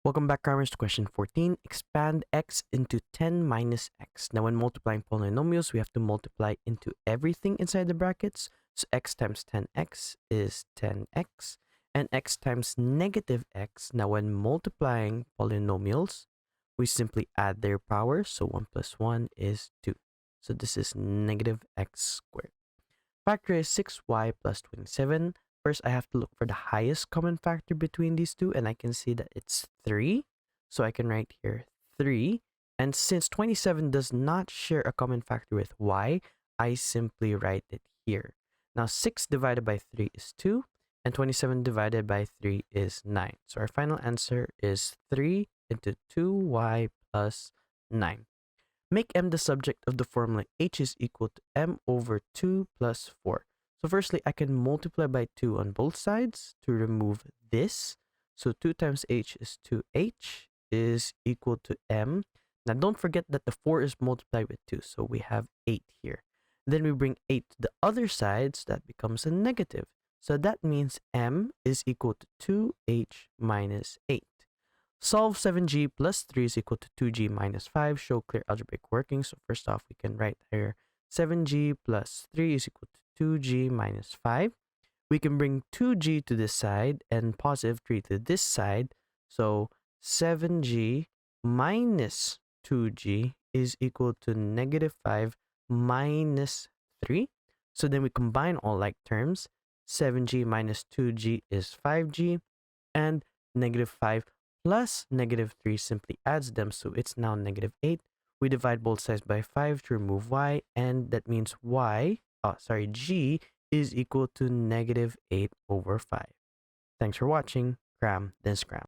Welcome back, Crammers, to question 14. Expand x into 10 minus x. Now, when multiplying polynomials, we have to multiply into everything inside the brackets. So x times 10x is 10x. And x times negative x. Now, when multiplying polynomials, we simply add their powers. So 1 plus 1 is 2. So this is negative x squared. Factorize 6y plus 27. First, I have to look for the highest common factor between these two, and I can see that it's 3. So I can write here 3. And since 27 does not share a common factor with y, I simply write it here. Now, 6 divided by 3 is 2, and 27 divided by 3 is 9. So our final answer is 3 into 2y plus 9. Make m the subject of the formula h is equal to m over 2 plus 4. So firstly, I can multiply by 2 on both sides to remove this. So 2 times h is 2h is equal to m. Now don't forget that the 4 is multiplied with 2, so we have 8 here. Then we bring 8 to the other side, so that becomes a negative. So that means m is equal to 2h minus 8. Solve 7g plus 3 is equal to 2g minus 5. Show clear algebraic working. So first off, we can write here 7g plus 3 is equal to 2g minus 5. We can bring 2g to this side and positive 3 to this side. So 7g minus 2g is equal to negative 5 minus 3. So then we combine all like terms. 7g minus 2g is 5g, and negative 5 plus negative 3 simply adds them, so it's now negative 8. We divide both sides by 5 to remove y, and that means g is equal to negative 8 over 5. Thanks for watching. Cram, then scram.